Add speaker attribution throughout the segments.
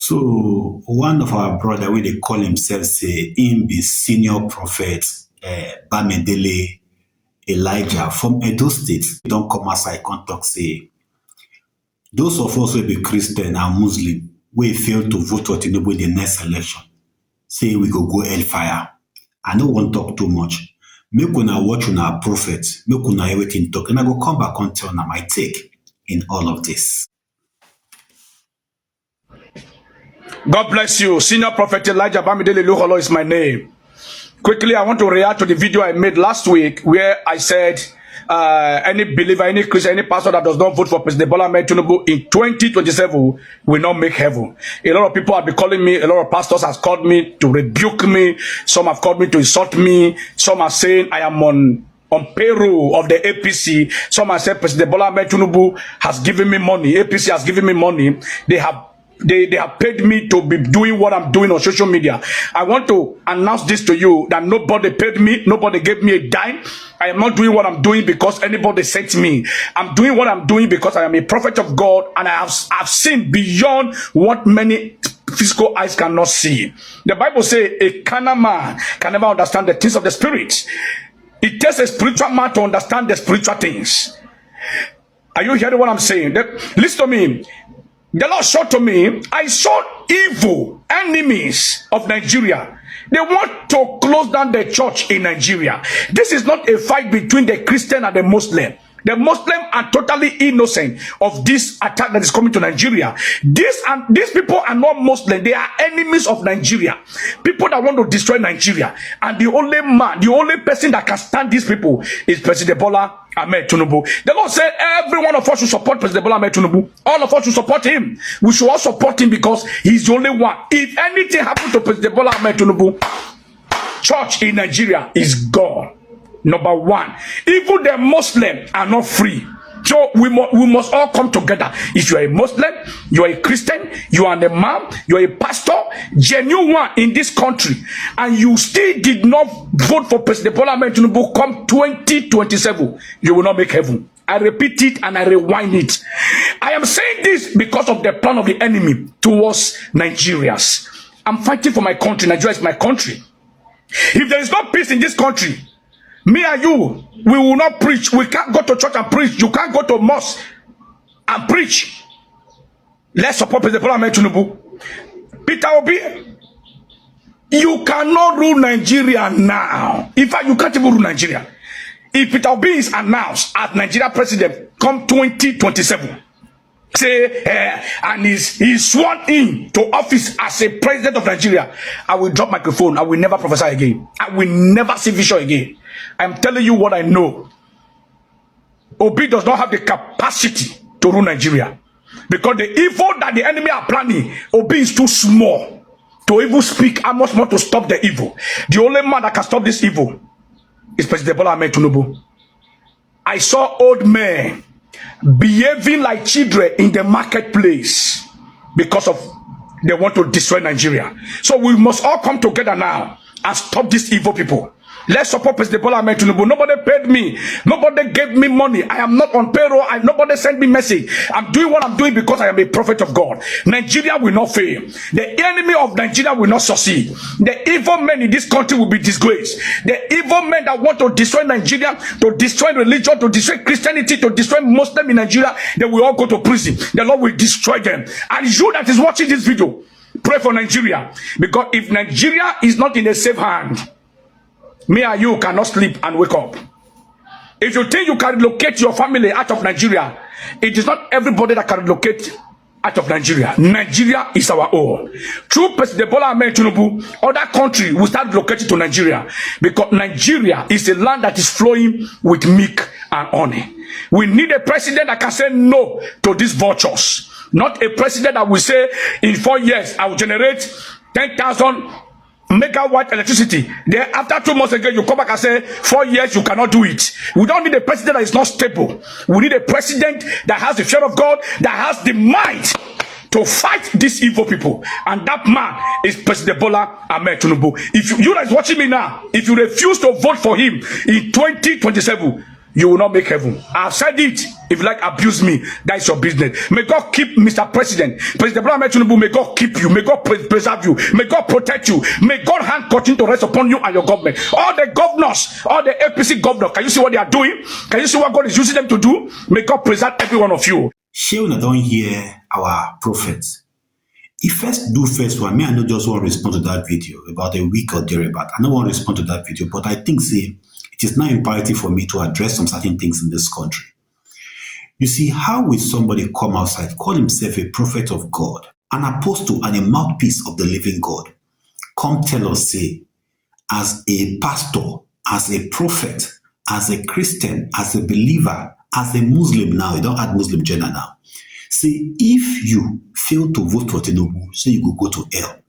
Speaker 1: So one of our brother, we they call himself say him be senior prophet Bamidele Elijah from Edo State. Don't come outside come talk say those of us who be Christian and Muslim we fail to vote for Tinubu in the next election. Say we go hellfire. I no want talk too much. Make una watch una prophet, make una everything talk, and I go come back and tell na my take in all of this.
Speaker 2: God bless you. Senior Prophet Elijah Bamidele Elijah is my name. Quickly, I want to react to the video I made last week where I said any believer, any Christian, any pastor that does not vote for President Bola Ahmed Tinubu in 2027 will not make heaven. A lot of people have been calling me, a lot of pastors have called me to rebuke me. Some have called me to insult me. Some are saying I am on payroll of the APC. Some have said President Bola Ahmed Tinubu has given me money. APC has given me money. They have paid me to be doing what I'm doing on social media. I want to announce this to you that nobody paid me, nobody gave me a dime. I am not doing what I'm doing because anybody sent me. I'm doing what I'm doing because I am a prophet of God and I've seen beyond what many physical eyes cannot see. The Bible says a carnal man can never understand the things of the spirit. It takes a spiritual man to understand the spiritual things. Are you hearing what I'm saying? Listen to me. The Lord showed to me, I saw evil enemies of Nigeria. They want to close down the church in Nigeria. This is not a fight between the Christian and the Muslim. The Muslims are totally innocent of this attack that is coming to Nigeria. These people are not Muslim. They are enemies of Nigeria. People that want to destroy Nigeria. And the only person that can stand these people is President Bola Ahmed Tinubu. The Lord said every one of us should support President Bola Ahmed Tinubu. All of us should support him. We should all support him because he's the only one. If anything happens to President Bola Ahmed Tinubu, church in Nigeria is gone. Number one, even the Muslims are not free. So we must all come together. If you are a Muslim, you are a Christian, you are an imam, you are a pastor, genuine one in this country, and you still did not vote for President Bola Ahmed Tinubu come 2027, you will not make heaven. I repeat it and I rewind it. I am saying this because of the plan of the enemy towards Nigerians. I'm fighting for my country. Nigeria is my country. If there is no peace in this country, me and you, we will not preach. We can't go to church and preach. You can't go to mosque and preach. Let's support President Bola Ahmed Tinubu. Peter Obi, you cannot rule Nigeria now. In fact, you can't even rule Nigeria. If Peter Obi is announced as Nigeria president come 2027, and he's sworn in to office as a president of Nigeria, I will drop microphone. I will never prophesy again. I will never see vision again. I'm telling you what I know. Obi does not have the capacity to rule Nigeria because the evil that the enemy are planning, Obi is too small to even speak how much more to stop the evil. The only man that can stop this evil is President Bola Ahmed Tinubu. I saw old men behaving like children in the marketplace because of they want to destroy Nigeria. So we must all come together now and stop these evil people. Let's support President Bola Ahmed Tinubu. Nobody paid me. Nobody gave me money. I am not on payroll. Nobody sent me message. I'm doing what I'm doing because I am a prophet of God. Nigeria will not fail. The enemy of Nigeria will not succeed. The evil men in this country will be disgraced. The evil men that want to destroy Nigeria, to destroy religion, to destroy Christianity, to destroy Muslim in Nigeria, they will all go to prison. The Lord will destroy them. And you that is watching this video, pray for Nigeria. Because if Nigeria is not in a safe hand, me and you cannot sleep and wake up. If you think you can relocate your family out of Nigeria, it is not everybody that can relocate out of Nigeria. Nigeria is our own. Through President Bola Ahmed Tinubu, other countries will start relocating to Nigeria because Nigeria is a land that is flowing with milk and honey. We need a president that can say no to these vultures. Not a president that will say in 4 years I will generate 10,000 megawatt electricity. Then after 2 months again, you come back and say 4 years you cannot do it. We don't need a president that is not stable. We need a president that has the fear of God, that has the might to fight these evil people. And that man is President Bola Ahmed Tinubu. If you that is watching me now, if you refuse to vote for him in 2027, you will not make heaven. I've said it. If you like, abuse me. That's your business. May God keep Mr. President. President Bamidele Tinubu, may God keep you. May God preserve you. May God protect you. May God hand continue to rest upon you and your government. All the governors, all the APC governors, can you see what they are doing? Can you see what God is using them to do? May God preserve every one of you.
Speaker 1: Shey don't hear our prophets. If first do first one, me I no just want to respond to that video about a week or thereabout. I don't want to respond to that video, but I think say it is now imperative for me to address some certain things in this country. You see, how will somebody come outside, call himself a prophet of God, an apostle and a mouthpiece of the living God, come tell us, say, as a pastor, as a prophet, as a Christian, as a believer, as a Muslim now, you don't add Muslim gender now, say, if you fail to vote for Tinubu, say you go to hell.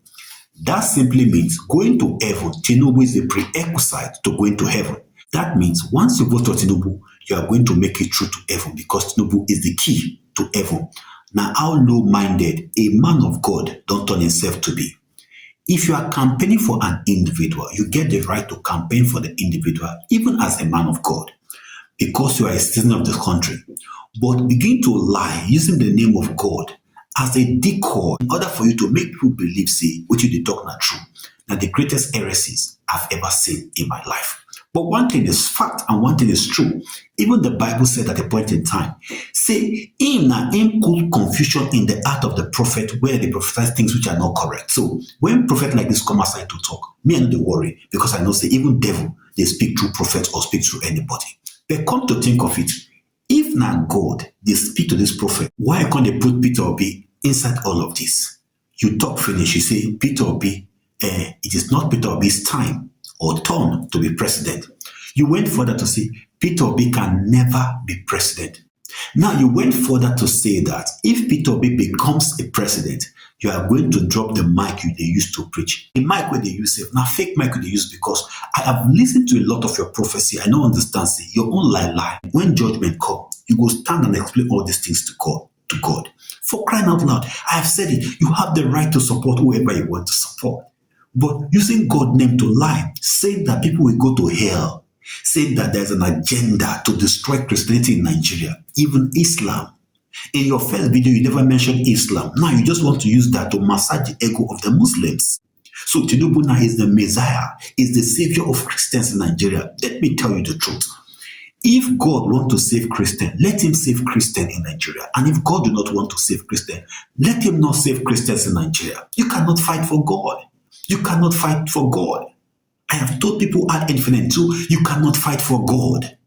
Speaker 1: That simply means going to heaven. Tinubu is a prerequisite to going to heaven. That means once you vote for Tinubu, you are going to make it through to heaven because Tinubu is the key to heaven. Now, how low-minded a man of God don't turn himself to be. If you are campaigning for an individual, you get the right to campaign for the individual, even as a man of God, because you are a citizen of this country. But begin to lie using the name of God as a decoy in order for you to make people believe, say, what you talk not true. Now, the greatest heresies I've ever seen in my life. But one thing is fact and one thing is true. Even the Bible said at a point in time, say, him could confusion in the heart of the prophet where they prophesy things which are not correct. So when prophet like this come aside to talk, me I no dey worry because I know say even devil, they speak through prophets or speak through anybody. But come to think of it, if not God, they speak to this prophet, why can't they put Peter Obi inside all of this? You talk finish, you say, Peter Obi, it is not Peter Obi's time or turn to be president. You went further to say, Peter Obi can never be president. Now you went further to say that if Peter Obi becomes a president, you are going to drop the mic they used to preach. The mic where they use now fake mic they use because I have listened to a lot of your prophecy. I don't understand, say, your own lie. When judgment comes, you go stand and explain all these things to God. For crying out loud, I have said it. You have the right to support whoever you want to support. But using God's name to lie, saying that people will go to hell, saying that there's an agenda to destroy Christianity in Nigeria, even Islam. In your first video, you never mentioned Islam. Now you just want to use that to massage the ego of the Muslims. So Tinubu now is the Messiah, is the savior of Christians in Nigeria. Let me tell you the truth. If God wants to save Christian, let him save Christian in Nigeria. And if God do not want to save Christian, let him not save Christians in Nigeria. You cannot fight for God. You cannot fight for God. I have told people ad infinitum, so you cannot fight for God.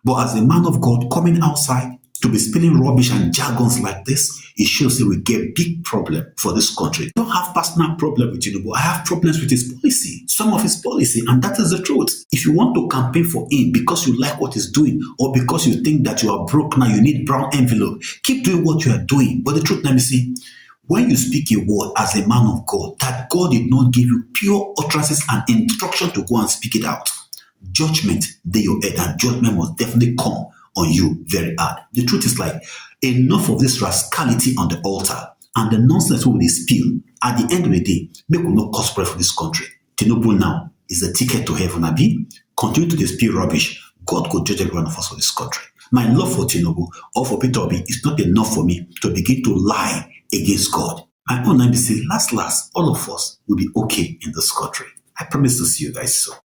Speaker 1: But as a man of God coming outside to be spilling rubbish and jargons like this, it shows that we get big problem for this country. I don't have personal problem with Tinubu. I have problems with his policy, some of his policy, and that is the truth. If you want to campaign for him because you like what he's doing or because you think that you are broke now, you need brown envelope, keep doing what you are doing. But the truth, let me see, when you speak a word as a man of God, that God did not give you pure utterances and instruction to go and speak it out, judgment dey your head, and judgment must definitely come on you very hard. The truth is like, enough of this rascality on the altar and the nonsense we will spill. At the end of the day, make we not cause for this country. Tinubu now is a ticket to heaven, Abi. Continue to spill rubbish. God could judge every one of us for this country. My love for Tinubu or for Peter Obi is not enough for me to begin to lie against God. My own name is say, last, all of us will be okay in this country. I promise to see you guys soon.